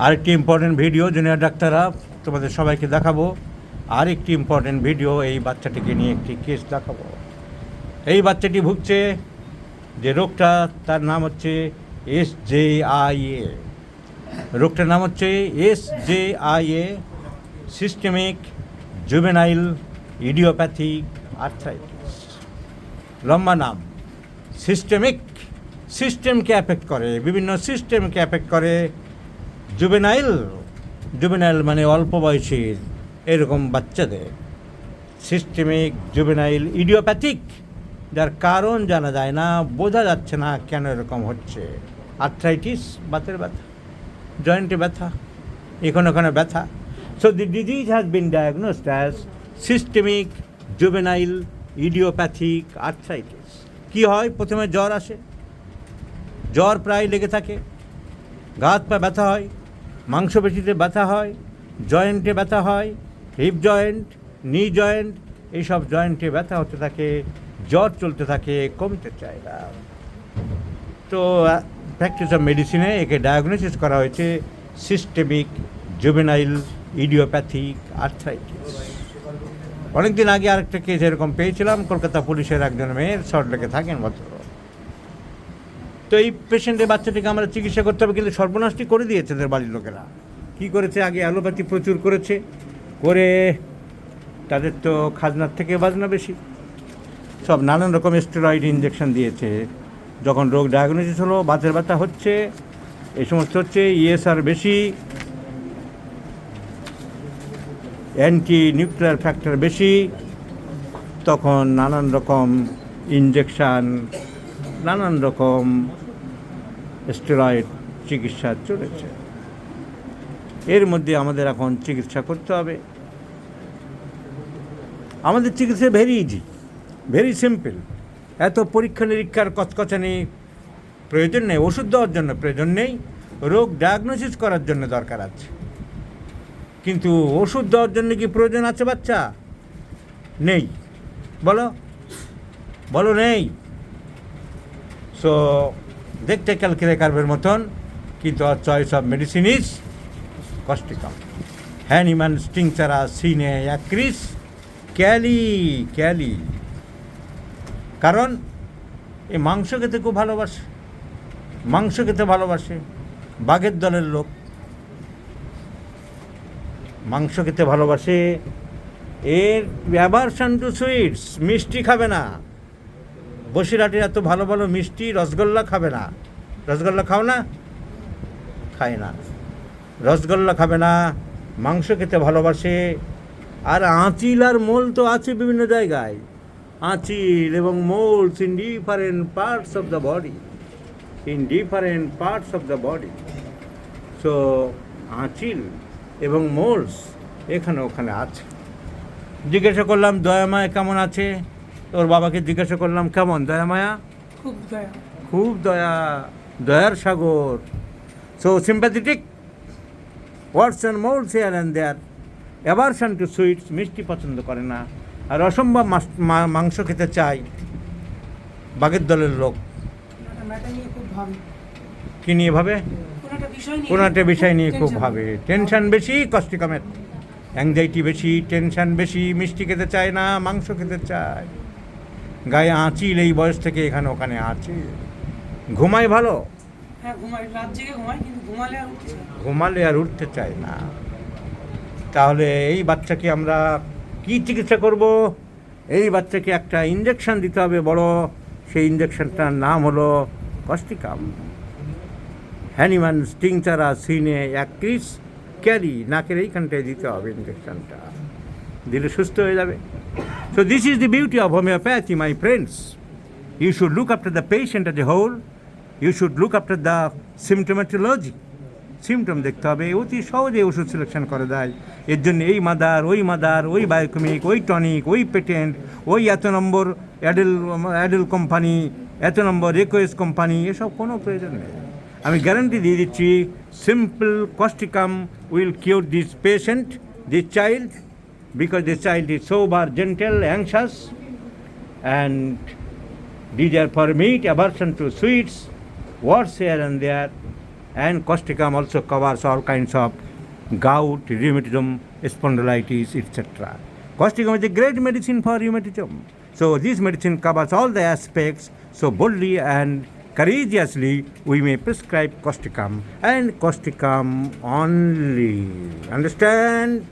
আরেকটি important video junior ডাক্তাররা তোমাদের সবাইকে দেখাবো। আরেকটি ইম্পর্টেন্ট ভিডিও, এই বাচ্চাটিকে নিয়ে একটি কেস দেখাবো। এই বাচ্চাটি ভুগছে যে রোগটা, তার নাম হচ্ছে SJIA। রোগটার নাম হচ্ছে SJIA, systemic juvenile idiopathic arthritis. লম্বা নাম। সিস্টেমিক, সিস্টেমকে অ্যাফেক্ট করে, বিভিন্ন সিস্টেমকে অ্যাফেক্ট করে। জুভেনাইল মানে অল্প বয়সীর এরকম বাচ্চাদের। সিস্টেমিক জুভেনাইল ইডিওপ্যাথিক, যার কারণ জানা যায় না, বোঝা যাচ্ছে না কেন এরকম হচ্ছে। আর্থ্রাইটিস, বাতের ব্যথা, জয়েন্টে ব্যথা, এখানে ব্যথা। So the disease has been diagnosed as systemic juvenile idiopathic arthritis. কী হয়? প্রথমে জ্বর আসে, জ্বর প্রায় লেগে থাকে, গা হাত পা ব্যথা হয়, মাংসপেশিতে ব্যথা হয়, জয়েন্টে ব্যথা হয়, হিপ জয়েন্ট, নি জয়েন্ট, এইসব জয়েন্টে ব্যথা হতে থাকে, জ্বর চলতে থাকে, কমতে চায় না। তো প্র্যাকটিস অফ মেডিসিনে একে ডায়াগনোসিস করা হয়েছে সিস্টেমিক জুভেনাইল ইডিওপ্যাথিক আর্থ্রাইটিস। অনেকদিন আগে আরেকটা কেস এরকম পেয়েছিলাম, কলকাতা পুলিশের একজন মেয়ের, সল্টলেকে থাকেন ভদ্র। তো এই পেশেন্টের বাচ্চাটিকে আমরা চিকিৎসা করতে হবে, কিন্তু সর্বনাশটি করে দিয়েছে তাদের বাড়ির লোকেরা। কী করেছে? আগে অ্যালোপ্যাথি প্রচুর করেছে, করে তাদের তো খাজনার থেকে বাজনা বেশি, সব নানান রকম স্টেরয়েড ইঞ্জেকশন দিয়েছে। যখন রোগ ডায়াগনোসিস হলো, বাতের ব্যথা হচ্ছে, এই সমস্ত হচ্ছে, ESR বেশি, অ্যান্টি নিউক্লিয়ার ফ্যাক্টর বেশি, তখন নানান রকম ইঞ্জেকশান, নানান রকম স্টেরয়েড চিকিৎসা চলেছে। এর মধ্যে আমাদের এখন চিকিৎসা করতে হবে। আমাদের চিকিৎসা ভেরি ইজি, ভেরি সিম্পল। এত পরীক্ষা নিরীক্ষার কচকচানি প্রয়োজন নেই, ওষুধ দেওয়ার জন্য প্রয়োজন নেই, রোগ ডায়াগনোসিস করার জন্য দরকার আছে। কিন্তু ওষুধ দেওয়ার জন্য কি প্রয়োজন আছে বাচ্চা? নেই, বলো বলো, নেই। সো দেখতে ক্যালকুলেকারের মতন, কিন্তু আর choice of medicine is causticum. Hahnemann স্টিংচারা সিনে অ্যাক্রিস ক্যালি। কারণ এ মাংস খেতে খুব ভালোবাসে, মাংস খেতে ভালোবাসে, বাঘের দলের লোক, মাংস খেতে ভালোবাসে। এর অ্যাভারশন টু সুইটস, মিষ্টি খাবে না। বসিরহাটের এত ভালো ভালো মিষ্টি, রসগোল্লা খাবে না। রসগোল্লা খাও না? খায় না, রসগোল্লা খাবে না, মাংস খেতে ভালোবাসে। আর আঁচিল আর মোল তো আছে বিভিন্ন জায়গায়, আঁচিল এবং moles in different parts of the body, in different parts of the body. So আঁচিল এবং মোলস এখানে ওখানে আছে। জিজ্ঞাসা করলাম দয়ামায়া কেমন আছে, তোর বাবাকে জিজ্ঞাসা করলাম কেমন দয়ামায়া? খুব দয়া, খুব দয়া, দয়ার সাগর। So sympathetic, words and moles here and there, aversion to sweets, মিষ্টি পছন্দ করে না, আর অসম্ভব মাংস খেতে চায়, বাঘের দলের লোক। কী নিয়ে ভাবে? কোনো একটা বিষয় নিয়ে খুব ভাবে। টেনশন বেশি কস্টিকামের, অ্যাংজাইটি বেশি, টেনশন বেশি, মিষ্টি খেতে চায় না, মাংস খেতে চায়, গায়ে আঁচিল এই বয়স থেকে এখানে ওখানে আছে। ঘুমায় ভালো, ঘুমালে আর উঠতে চায় না। তাহলে এই বাচ্চাকে আমরা কি চিকিৎসা করব? এই বাচ্চাকে একটা ইঞ্জেকশন দিতে হবে বড়, সেই ইঞ্জেকশনটার নাম হলো কস্টিকাম। হ্যানিম্যান স্টিংচারা সিনে অ্যাক্রিস ক্যালি, নাকের এইখানটায় দিতে হবে ইঞ্জেকশনটা, দিলে সুস্থ হয়ে যাবে। So this is the beauty of homeopathy, my friends. You should look after the patient as a whole, you should look after the symptomatology. Symptom দেখতে হবে, অতি সহজে ওষুধ সিলেকশন করে দেয়। এর জন্য এই মাদার, ওই বায়োকেমিক, ওই টনিক, ওই পেটেন্ট, ওই এত নম্বর অ্যাডেল কোম্পানি, এত নম্বর রিকোয়েস্ট কোম্পানি, এসব কোনো প্রয়োজন নেই। আমি গ্যারান্টি দিয়ে দিচ্ছি, simple causticum will cure this patient, this child, because the child is sober, gentle, anxious, and desire for meat, aversion to sweets, words here and there. And causticum also covers all kinds of gout, rheumatism, spondylitis, etc. Causticum is a great medicine for rheumatism. So this medicine covers all the aspects. So boldly and courageously we may prescribe causticum, and causticum only. Understand?